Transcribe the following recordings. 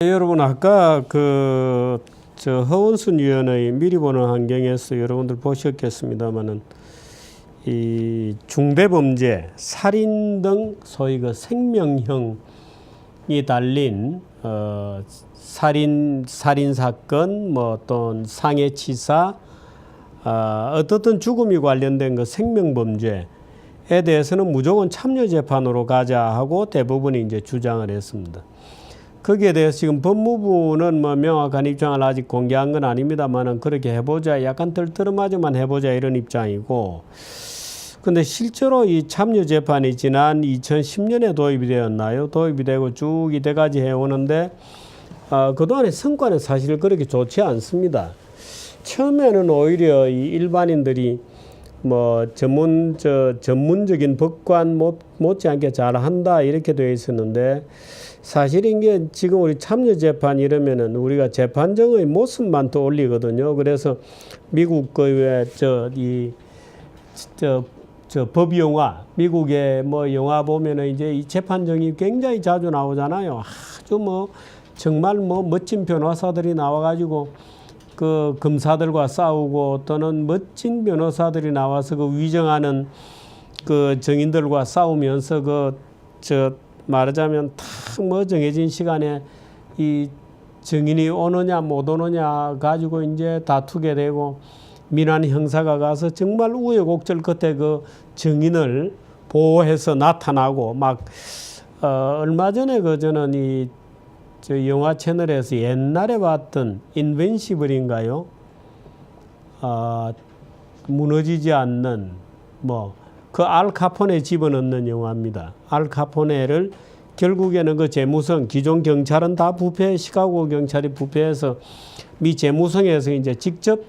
여러분 아까 저 허원순 위원의 미리 보는 환경에서 여러분들 보셨겠습니다만은 이 중대범죄, 살인 등 소위 그 생명형이 달린 살인 사건, 뭐 어떤 상해치사, 어떻든 죽음이 관련된 그 생명범죄에 대해서는 무조건 참여재판으로 가자 하고 대부분이 이제 주장을 했습니다. 거기에 대해서 지금 법무부는 뭐 명확한 입장을 아직 공개한 건 아닙니다만은 그렇게 해보자, 약간 덜떠름하지만 해보자 이런 입장이고, 근데 실제로 이 참여재판이 지난 2010년에 도입이 되었나요? 도입이 되고 쭉 이때까지 해오는데 그동안의 성과는 사실 그렇게 좋지 않습니다. 처음에는 오히려 이 일반인들이 뭐 전문적인 법관 못지않게 잘한다 이렇게 되어 있었는데, 사실 이게 지금 우리 참여재판 이러면은 우리가 재판정의 모습만 떠올리거든요. 그래서 미국 그 법영화, 미국의 뭐 영화 보면은 이제 이 재판정이 굉장히 자주 나오잖아요. 아주 뭐 정말 뭐 멋진 변호사들이 나와가지고 그 검사들과 싸우고, 또는 멋진 변호사들이 나와서 그 위정하는 그 정인들과 싸우면서 말하자면 딱 뭐 정해진 시간에 이 정인이 오느냐 못 오느냐 가지고 이제 다투게 되고, 민한 형사가 가서 정말 우여곡절 끝에 그 정인을 보호해서 나타나고 막 얼마 전에 저는 저 영화 채널에서 옛날에 봤던 인벤시블인가요? 무너지지 않는 그 알카포네 집어넣는 영화입니다. 알카포네를 결국에는 그 재무성, 기존 경찰은 다 부패, 시카고 경찰이 부패해서 미 재무성에서 이제 직접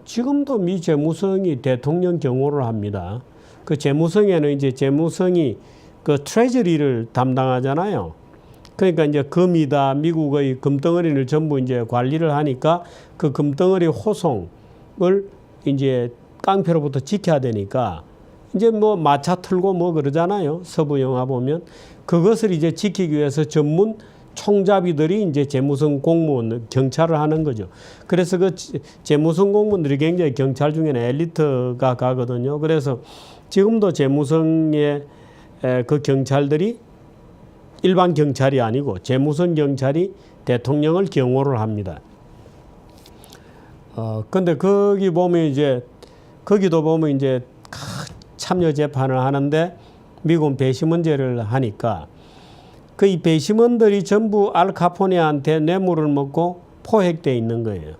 지금도 미 재무성이 대통령 경호를 합니다. 그 재무성에는 이제 재무성이 그 트레저리를 담당하잖아요. 그러니까 이제 금이다, 미국의 금덩어리를 전부 이제 관리를 하니까 그 금덩어리 호송을 이제 깡패로부터 지켜야 되니까 이제 뭐 마차 틀고 뭐 그러잖아요. 서부 영화 보면 그것을 이제 지키기 위해서 전문 총잡이들이 이제 재무성 공무원, 경찰을 하는 거죠. 그래서 그 재무성 공무원들이 굉장히 경찰 중에는 엘리트가 가거든요. 그래서 지금도 재무성의 그 경찰들이 일반 경찰이 아니고 재무성 경찰이 대통령을 경호를 합니다. 근데 거기도 보면 이제 참여 재판을 하는데 미국은 배심원제를 하니까 이 배심원들이 전부 알카포네한테 뇌물을 먹고 포획되어 있는 거예요.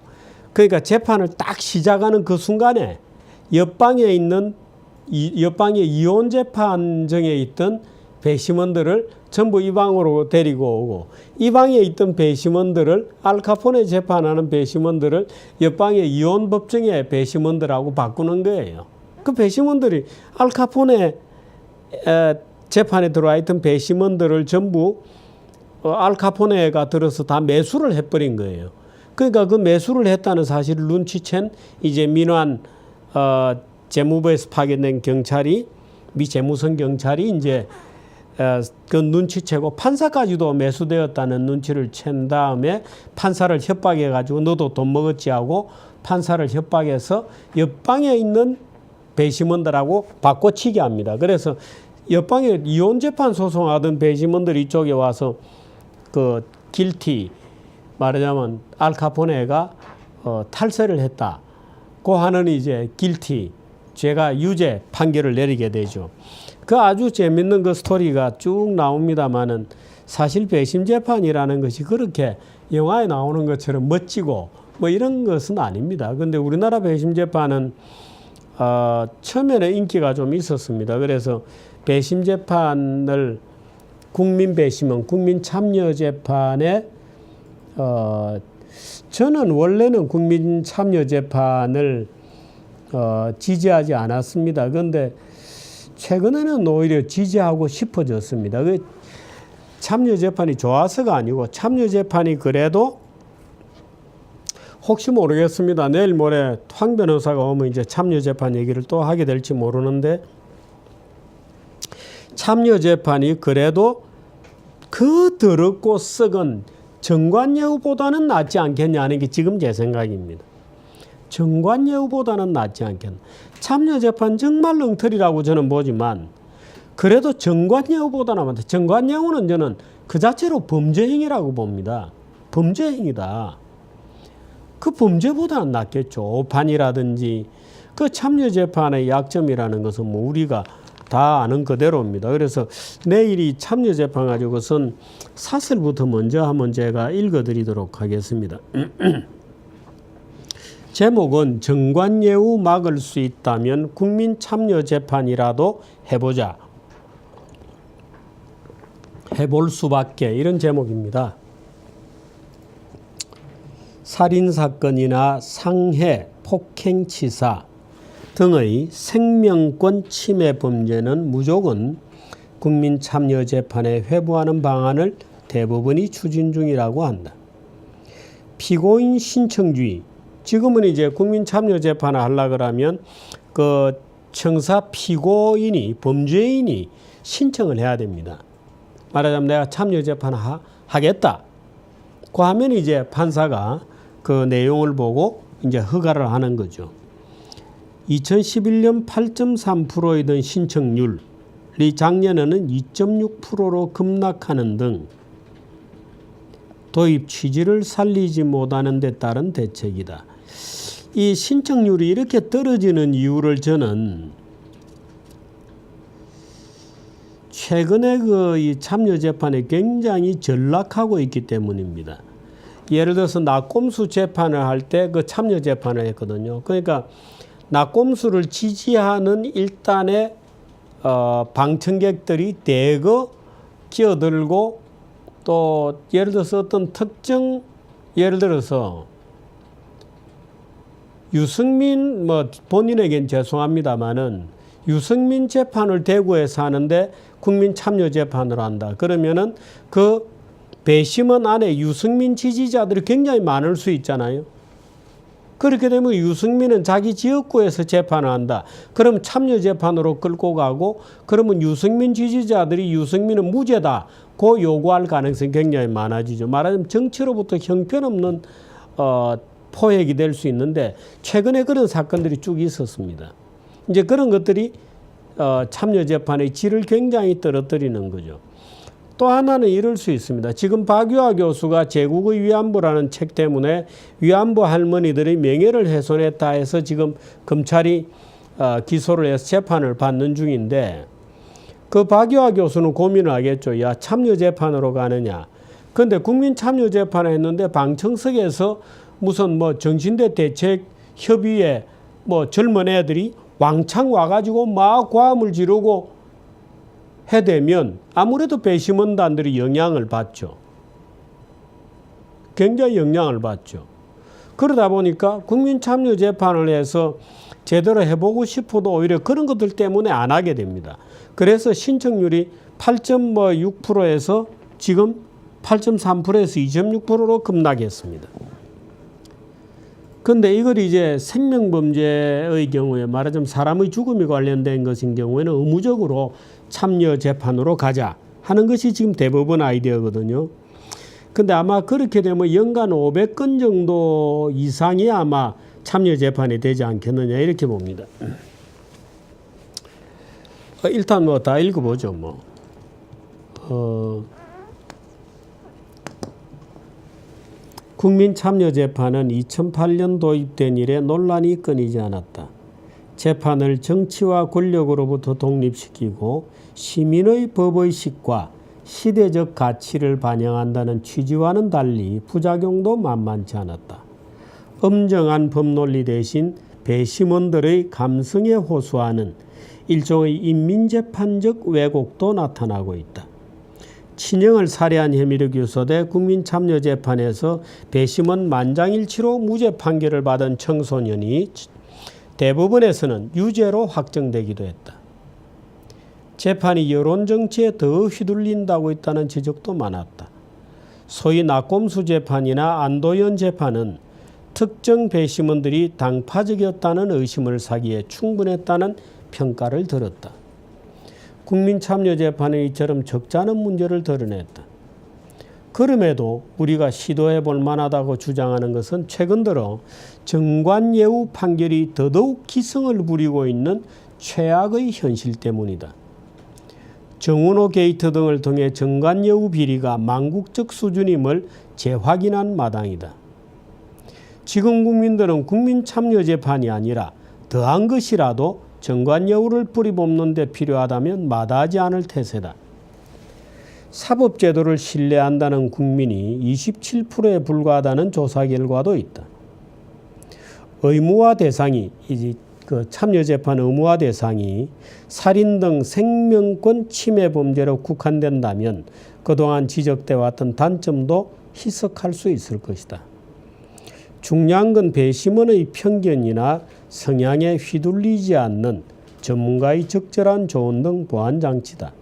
그러니까 재판을 딱 시작하는 그 순간에 옆방의 이혼 재판정에 있던 배심원들을 전부 이 방으로 데리고 오고, 이 방에 있던 배심원들을, 알카포네 재판하는 배심원들을 옆방의 이혼 법정의 배심원들하고 바꾸는 거예요. 그 배심원들이 알카포네 재판에 들어와 있던 배심원들을 전부 알카포네가 들어서 다 매수를 해버린 거예요. 그러니까 그 매수를 했다는 사실을 눈치챈 이제 민환 재무부에서 파견된 경찰이, 미 재무성 경찰이 이제 그 눈치채고 판사까지도 매수되었다는 눈치를 챈 다음에 판사를 협박해 가지고 너도 돈 먹었지 하고 판사를 협박해서 옆방에 있는 배심원들하고 바꿔치기 합니다. 그래서 옆방에 이혼 재판 소송하던 배심원들이 이쪽에 와서 그 길티, 말하자면 알카포네가 탈세를 했다고 하는 이제 길티, 죄가 유죄 판결을 내리게 되죠. 그 아주 재밌는 그 스토리가 쭉 나옵니다만은 사실 배심 재판이라는 것이 그렇게 영화에 나오는 것처럼 멋지고 뭐 이런 것은 아닙니다. 근데 우리나라 배심 재판은 처음에는 인기가 좀 있었습니다. 그래서 배심 재판을 국민 배심원, 국민 참여 재판에 저는 원래는 국민 참여 재판을 지지하지 않았습니다. 그런데 최근에는 오히려 지지하고 싶어졌습니다. 그 참여 재판이 좋아서가 아니고, 참여 재판이 그래도 혹시 모르겠습니다. 내일 모레 황 변호사가 오면 이제 참여 재판 얘기를 또 하게 될지 모르는데, 참여 재판이 그래도 그 더럽고 썩은 정관예우보다는 낫지 않겠냐는 게 지금 제 생각입니다. 정관예우보다는 낫지 않겠나. 참여재판 정말 엉터리라고 저는 보지만 그래도 정관예우보다는 낫다. 정관예우는 저는 그 자체로 범죄행위라고 봅니다. 범죄행위다. 그 범죄보다는 낫겠죠. 오판이라든지. 그 참여재판의 약점이라는 것은 뭐 우리가 다 아는 그대로입니다. 그래서 내일 이 참여재판 가지고선 사설부터 먼저 한번 제가 읽어드리도록 하겠습니다. 제목은 정관예우 막을 수 있다면 국민참여재판이라도 해보자. 해볼 수밖에, 이런 제목입니다. 살인사건이나 상해, 폭행치사 등의 생명권 침해 범죄는 무조건 국민참여재판에 회부하는 방안을 대법원이 추진 중이라고 한다. 피고인 신청주의, 지금은 이제 국민참여재판을 하려고 하면 그 청사 피고인이, 범죄인이 신청을 해야 됩니다. 말하자면 내가 참여재판 하겠다. 그 하면 이제 판사가 그 내용을 보고 이제 허가를 하는 거죠. 2011년 8.3%이던 신청률이 작년에는 2.6%로 급락하는 등 도입 취지를 살리지 못하는 데 따른 대책이다. 이 신청률이 이렇게 떨어지는 이유를 저는 최근에 이 참여재판에 굉장히 전락하고 있기 때문입니다. 예를 들어서 낙곰수 재판을 할 때 그 참여재판을 했거든요. 그러니까 낙곰수를 지지하는 일단의 방청객들이 대거 끼어들고 또 예를 들어서 어떤 특정, 예를 들어서 유승민, 뭐 본인에겐 죄송합니다마는 유승민 재판을 대구에서 하는데 국민참여재판으로 한다. 그러면은 그 배심원 안에 유승민 지지자들이 굉장히 많을 수 있잖아요. 그렇게 되면 유승민은 자기 지역구에서 재판을 한다. 그럼 참여재판으로 끌고 가고, 그러면 유승민 지지자들이 유승민은 무죄다 고 요구할 가능성이 굉장히 많아지죠. 말하자면 정치로부터 형편없는 포획이 될 수 있는데 최근에 그런 사건들이 쭉 있었습니다. 이제 그런 것들이 참여재판의 질을 굉장히 떨어뜨리는 거죠. 또 하나는 이럴 수 있습니다. 지금 박유하 교수가 제국의 위안부라는 책 때문에 위안부 할머니들의 명예를 훼손했다 해서 지금 검찰이 기소를 해서 재판을 받는 중인데, 그 박유하 교수는 고민을 하겠죠. 야, 참여재판으로 가느냐. 그런데 국민참여재판을 했는데 방청석에서 무슨 뭐 정신대 대책협의회 뭐 젊은 애들이 왕창 와가지고 막 고함을 지르고 해대면 아무래도 배심원단들이 영향을 받죠. 굉장히 영향을 받죠. 그러다 보니까 국민참여재판을 해서 제대로 해보고 싶어도 오히려 그런 것들 때문에 안 하게 됩니다. 그래서 신청률이 8.6%에서 지금 8.3%에서 2.6%로 급락했습니다. 그런데 이걸 이제 생명범죄의 경우에 말하자면 사람의 죽음이 관련된 것인 경우에는 의무적으로 참여재판으로 가자 하는 것이 지금 대법원 아이디어거든요. 근데 아마 그렇게 되면 연간 500건 정도 이상이 아마 참여재판이 되지 않겠느냐 이렇게 봅니다. 일단 뭐 다 읽어보죠. 국민참여재판은 2008년 도입된 이래 논란이 끊이지 않았다. 재판을 정치와 권력으로부터 독립시키고 시민의 법의식과 시대적 가치를 반영한다는 취지와는 달리 부작용도 만만치 않았다. 엄정한 법논리 대신 배심원들의 감성에 호소하는 일종의 인민재판적 왜곡도 나타나고 있다. 친형을 살해한 혐의로 기소돼 국민참여재판에서 배심원 만장일치로 무죄 판결을 받은 청소년이 대법원에서는 유죄로 확정되기도 했다. 재판이 여론정치에 더 휘둘린다고 있다는 지적도 많았다. 소위 낙곰수 재판이나 안도현 재판은 특정 배심원들이 당파적이었다는 의심을 사기에 충분했다는 평가를 들었다. 국민참여재판은 이처럼 적잖은 문제를 드러냈다. 그럼에도 우리가 시도해 볼 만하다고 주장하는 것은 최근 들어 정관예우 판결이 더더욱 기승을 부리고 있는 최악의 현실 때문이다. 정운호 게이트 등을 통해 정관예우 비리가 망국적 수준임을 재확인한 마당이다. 지금 국민들은 국민참여재판이 아니라 더한 것이라도 정관예우를 뿌리뽑는 데 필요하다면 마다하지 않을 태세다. 사법제도를 신뢰한다는 국민이 27%에 불과하다는 조사 결과도 있다. 의무화 대상이 참여재판 의무화 대상이 살인 등 생명권 침해 범죄로 국한된다면 그동안 지적돼 왔던 단점도 희석할 수 있을 것이다. 중요한 건 배심원의 편견이나 성향에 휘둘리지 않는 전문가의 적절한 조언 등 보완 장치다.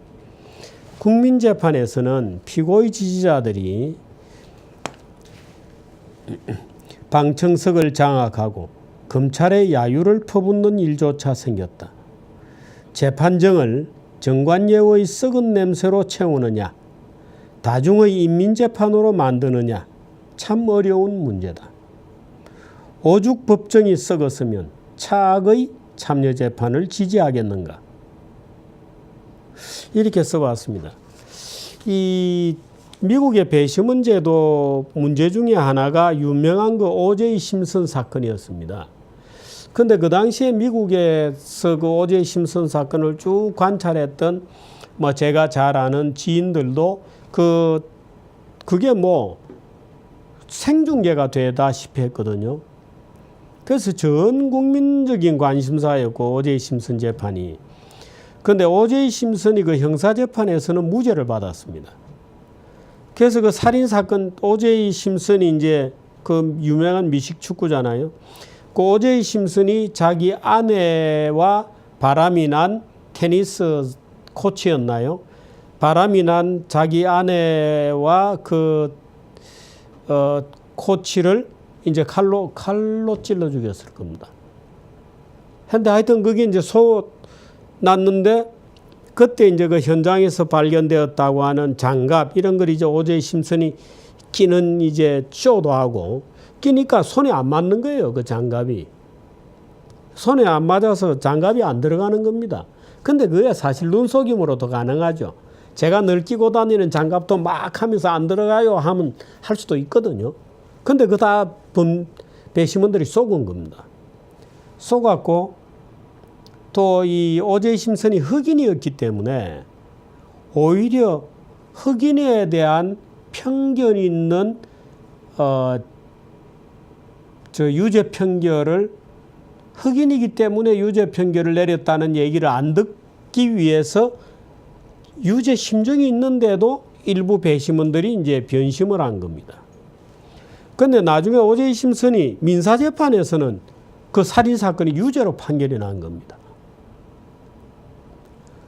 국민재판에서는 피고의 지지자들이 방청석을 장악하고 검찰의 야유를 퍼붓는 일조차 생겼다. 재판정을 정관예우의 썩은 냄새로 채우느냐, 다중의 인민재판으로 만드느냐, 참 어려운 문제다. 오죽 법정이 썩었으면 차악의 참여재판을 지지하겠는가. 이렇게 써봤습니다. 이 미국의 배심원 제도 문제 중에 하나가 유명한 그 오제이 심슨 사건이었습니다. 근데 그 당시에 미국에서 그 오제이 심슨 사건을 쭉 관찰했던 제가 잘 아는 지인들도 그게 생중계가 되다시피 했거든요. 그래서 전 국민적인 관심사였고 오제이 심슨 재판이. 그런데 오제이 심슨이 그 형사재판에서는 무죄를 받았습니다. 그래서 그 살인사건 오제이 심슨이 이제 그 유명한 미식 축구잖아요. 그 오제이 심슨이 자기 아내와 바람이 난 테니스 코치였나요? 바람이 난 자기 아내와 코치를 이제 칼로 찔러 죽였을 겁니다. 근데 하여튼 그게 이제 났는데 그때 이제 그 현장에서 발견되었다고 하는 장갑 이런 걸 이제 오제이 심슨이 끼는 이제 쇼도 하고 끼니까 손에 안 맞는 거예요. 그 장갑이. 손에 안 맞아서 장갑이 안 들어가는 겁니다. 근데 그게 사실 눈속임으로도 가능하죠. 제가 늘 끼고 다니는 장갑도 막 하면서 안 들어가요 하면 할 수도 있거든요. 근데 그거 다 배심원들이 속은 겁니다. 속았고 또 이 오제이 심슨이 흑인이었기 때문에 오히려 흑인에 대한 편견이 있는 유죄 판결을 흑인이기 때문에 유죄 판결을 내렸다는 얘기를 안 듣기 위해서 유죄 심정이 있는데도 일부 배심원들이 이제 변심을 한 겁니다. 그런데 나중에 오제이 심슨이 민사재판에서는 그 살인사건이 유죄로 판결이 난 겁니다.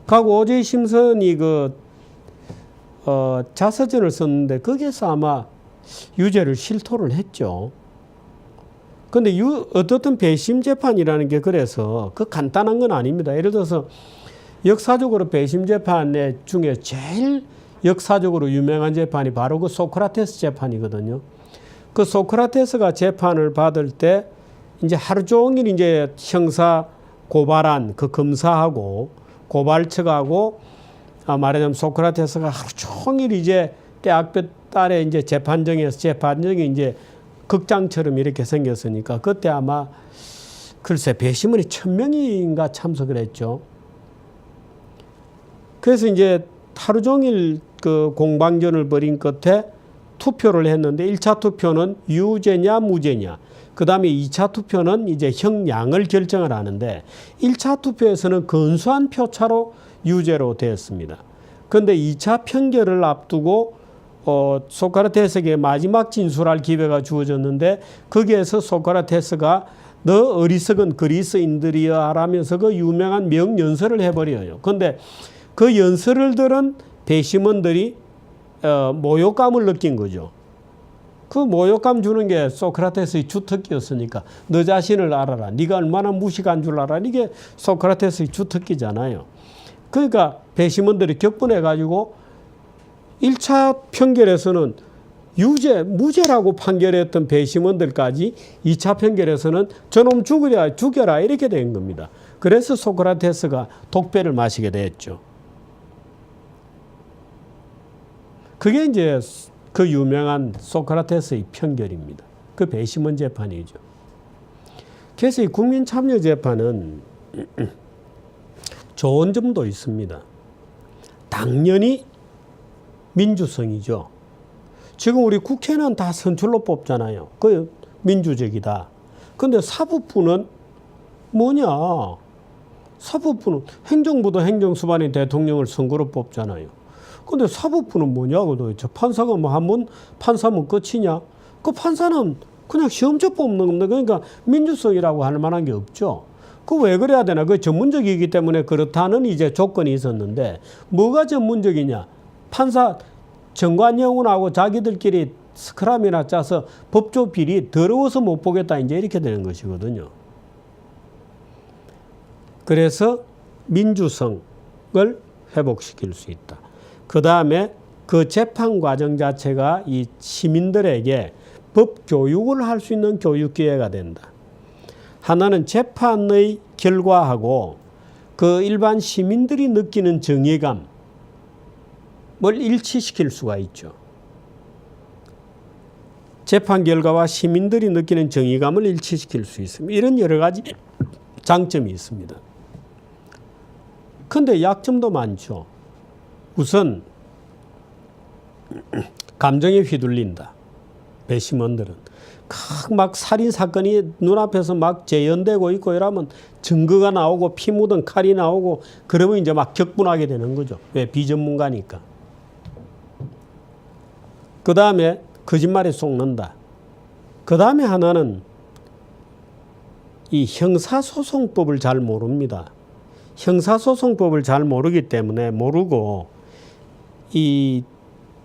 그리고 오제이 심슨이 자서전을 썼는데 거기에서 아마 유죄를 실토를 했죠. 그런데 어떻든 배심 재판이라는 게 그래서 그 간단한 건 아닙니다. 예를 들어서 역사적으로 배심 재판 중에 제일 역사적으로 유명한 재판이 바로 그 소크라테스 재판이거든요. 그 소크라테스가 재판을 받을 때 이제 하루 종일 이제 형사 고발한 그 검사하고 고발측하고 말하자면 소크라테스가 하루 종일 이제 대학볕 아래 이제 재판정이 이제 극장처럼 이렇게 생겼으니까 그때 아마 글쎄 배심원이 1000명인가 참석을 했죠. 그래서 이제 하루 종일 그 공방전을 벌인 끝에 투표를 했는데 1차 투표는 유죄냐 무죄냐, 그 다음에 2차 투표는 이제 형량을 결정을 하는데 1차 투표에서는 근소한 표차로 유죄로 되었습니다. 그런데 2차 판결을 앞두고 소크라테스에게 마지막 진술할 기회가 주어졌는데 거기에서 소크라테스가 너 어리석은 그리스인들이야 라면서 그 유명한 명연설을 해버려요. 그런데 그 연설을 들은 배심원들이 모욕감을 느낀 거죠. 그 모욕감 주는 게 소크라테스의 주특기였으니까 너 자신을 알아라. 네가 얼마나 무식한 줄 알아. 이게 소크라테스의 주특기잖아요. 그러니까 배심원들이 격분해가지고 1차 판결에서는 무죄라고 판결했던 배심원들까지 2차 판결에서는 저놈 죽여라 이렇게 된 겁니다. 그래서 소크라테스가 독배를 마시게 됐죠. 그게 이제 그 유명한 소크라테스의 편결입니다. 그 배심원 재판이죠. 그래서 이 국민참여재판은 좋은 점도 있습니다. 당연히 민주성이죠. 지금 우리 국회는 다 선출로 뽑잖아요. 그 민주적이다. 근데 사법부는 뭐냐? 사법부는 행정부도 행정수반이 대통령을 선거로 뽑잖아요. 근데 사법부는 뭐냐고 도대체. 판사가 뭐 한 번 판사면 끝이냐? 그 판사는 그냥 시험쳐 뽑는 겁니다. 그러니까 민주성이라고 할 만한 게 없죠. 그 왜 그래야 되나? 그 전문적이기 때문에 그렇다는 이제 조건이 있었는데 뭐가 전문적이냐? 판사 정관영훈하고 자기들끼리 스크럼이나 짜서 법조 비리 더러워서 못 보겠다 이제 이렇게 되는 것이거든요. 그래서 민주성을 회복시킬 수 있다. 그 다음에 그 재판 과정 자체가 이 시민들에게 법 교육을 할 수 있는 교육 기회가 된다. 하나는 재판의 결과하고 그 일반 시민들이 느끼는 정의감을 일치시킬 수가 있죠. 재판 결과와 시민들이 느끼는 정의감을 일치시킬 수 있습니다. 이런 여러 가지 장점이 있습니다. 그런데 약점도 많죠. 우선 감정에 휘둘린다. 배심원들은. 막 살인사건이 눈앞에서 막 재현되고 있고 이러면 증거가 나오고 피 묻은 칼이 나오고 그러면 이제 막 격분하게 되는 거죠. 왜? 비전문가니까. 그 다음에 거짓말에 속는다. 그 다음에 하나는 이 형사소송법을 잘 모릅니다. 형사소송법을 잘 모르기 때문에 모르고 이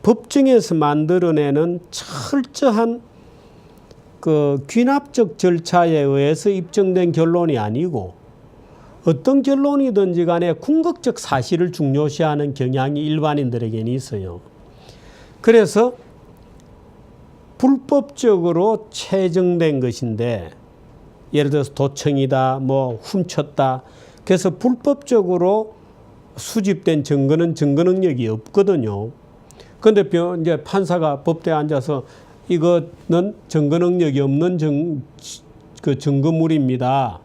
법정에서 만들어내는 철저한 그 귀납적 절차에 의해서 입증된 결론이 아니고 어떤 결론이든지 간에 궁극적 사실을 중요시하는 경향이 일반인들에게는 있어요. 그래서 불법적으로 채정된 것인데 예를 들어서 도청이다, 뭐 훔쳤다. 그래서 불법적으로 수집된 증거는 증거 능력이 없거든요. 그런데 이제 판사가 법대에 앉아서 이거는 증거 능력이 없는 그 증거물입니다.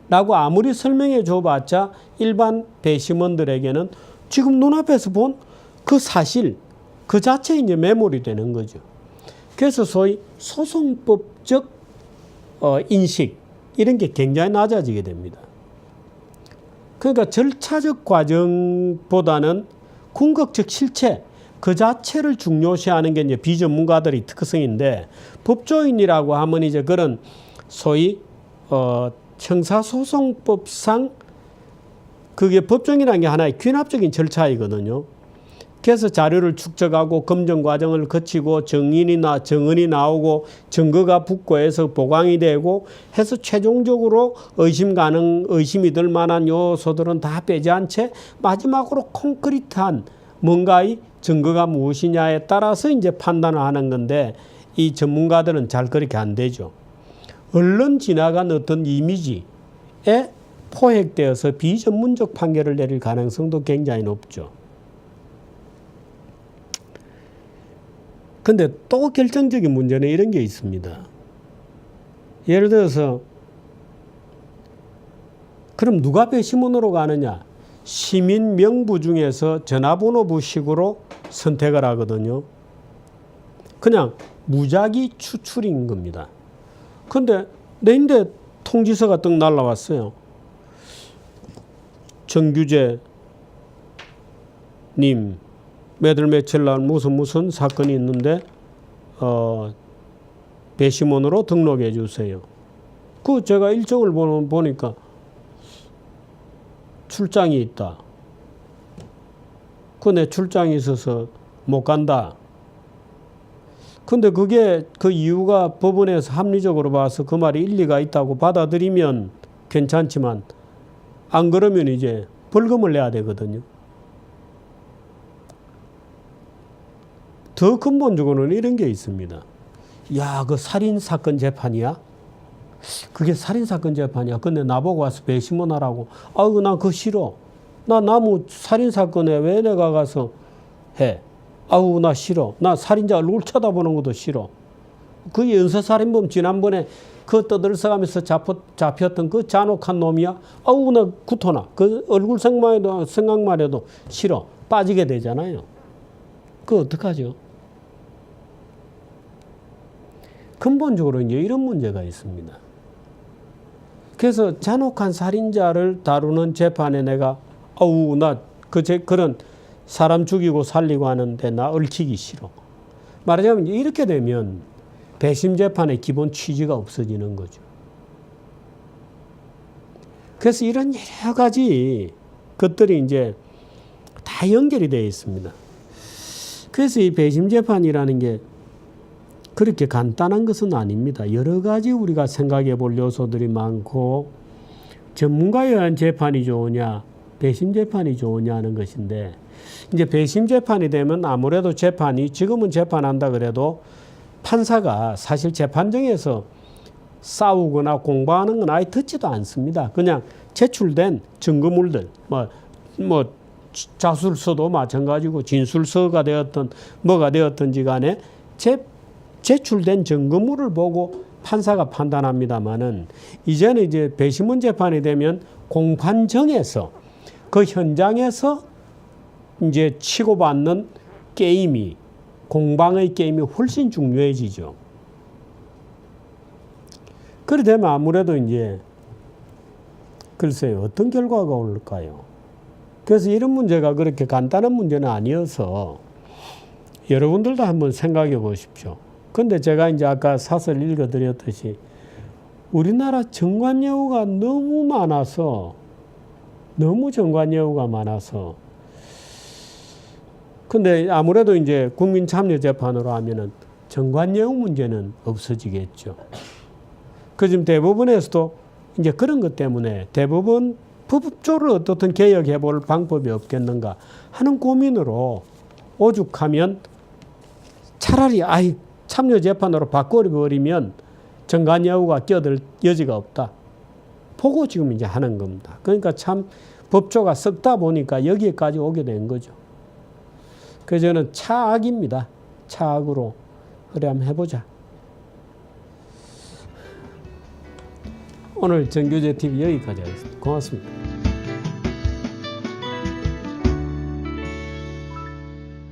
라고 아무리 설명해 줘봤자 일반 배심원들에게는 지금 눈앞에서 본 그 사실 그 자체에 이제 매몰이 되는 거죠. 그래서 소위 소송법적 인식 이런 게 굉장히 낮아지게 됩니다. 그러니까 절차적 과정보다는 궁극적 실체 그 자체를 중요시하는 게 이제 비전문가들의 특성인데 법조인이라고 하면 이제 그런 소위 형사소송법상 그게 법정이라는 게 하나의 귀납적인 절차이거든요. 그래서 자료를 축적하고 검증 과정을 거치고 정언이 나오고 증거가 붙고 해서 보강이 되고 해서 최종적으로 의심이 들 만한 요소들은 다 빼지 않은 채 마지막으로 콘크리트한 뭔가의 증거가 무엇이냐에 따라서 이제 판단을 하는 건데 이 전문가들은 잘 그렇게 안 되죠. 얼른 지나간 어떤 이미지에 포획되어서 비전문적 판결을 내릴 가능성도 굉장히 높죠. 근데 또 결정적인 문제는 이런 게 있습니다. 예를 들어서 그럼 누가 배심원으로 가느냐? 시민 명부 중에서 전화번호부식으로 선택을 하거든요. 그냥 무작위 추출인 겁니다. 근데 내인데 통지서가 떡 날라왔어요. 정규재 님 매달 며칠 날 무슨 사건이 있는데 배심원으로 등록해 주세요. 그 제가 일정을 보니까 출장이 있다. 그 내 출장이 있어서 못 간다. 근데 그게 그 이유가 법원에서 합리적으로 봐서 그 말이 일리가 있다고 받아들이면 괜찮지만 안 그러면 이제 벌금을 내야 되거든요. 더 근본적으로는 이런 게 있습니다. 야, 그 살인사건 재판이야? 그게 살인사건 재판이야. 근데 나보고 와서 배심원하라고. 아우, 나 그거 싫어. 나 나무 살인사건에 왜 내가 가서 해? 아우, 나 싫어. 나 살인자 얼굴 쳐다보는 것도 싫어. 그 연쇄살인범 지난번에 그 떠들썩하면서 잡혔던 그 잔혹한 놈이야? 아우, 나 구토나. 그 얼굴 생각만 해도 싫어. 빠지게 되잖아요. 그거 어떡하죠? 근본적으로 이제 이런 문제가 있습니다. 그래서 잔혹한 살인자를 다루는 재판에 내가 아우, 나 그런 사람 죽이고 살리고 하는데 나 얽히기 싫어. 말하자면 이렇게 되면 배심 재판의 기본 취지가 없어지는 거죠. 그래서 이런 여러 가지 것들이 이제 다 연결이 되어 있습니다. 그래서 이 배심 재판이라는 게 그렇게 간단한 것은 아닙니다. 여러 가지 우리가 생각해 볼 요소들이 많고 전문가에 의한 재판이 좋으냐, 배심 재판이 좋으냐 하는 것인데 이제 배심 재판이 되면 아무래도 재판이 지금은 재판한다 그래도 판사가 사실 재판정에서 싸우거나 공부하는 건 아예 듣지도 않습니다. 그냥 제출된 증거물들, 뭐 자술서도 마찬가지고 진술서가 되었던 뭐가 되었든지 간에 제출된 증거물을 보고 판사가 판단합니다만은 이제는 이제 배심원 재판이 되면 공판정에서 그 현장에서 이제 치고받는 게임이 공방의 게임이 훨씬 중요해지죠. 그래 되면 아무래도 이제 글쎄요, 어떤 결과가 올까요? 그래서 이런 문제가 그렇게 간단한 문제는 아니어서 여러분들도 한번 생각해 보십시오. 근데 제가 이제 아까 사설 읽어드렸듯이 우리나라 정관예우가 너무 많아서 근데 아무래도 이제 국민참여재판으로 하면은 정관예우 문제는 없어지겠죠. 그 지금 대법원에서도 이제 그런 것 때문에 대법원 법조를 어떻든 개혁해 볼 방법이 없겠는가 하는 고민으로 오죽하면 차라리 참여재판으로 바꿔버리면 정관예우가 끼어들 여지가 없다. 보고 지금 이제 하는 겁니다. 그러니까 참 법조가 썩다 보니까 여기까지 오게 된 거죠. 그래서 저는 차악입니다. 차악으로 그래 한번 해보자. 오늘 정교재TV 여기까지 하겠습니다. 고맙습니다.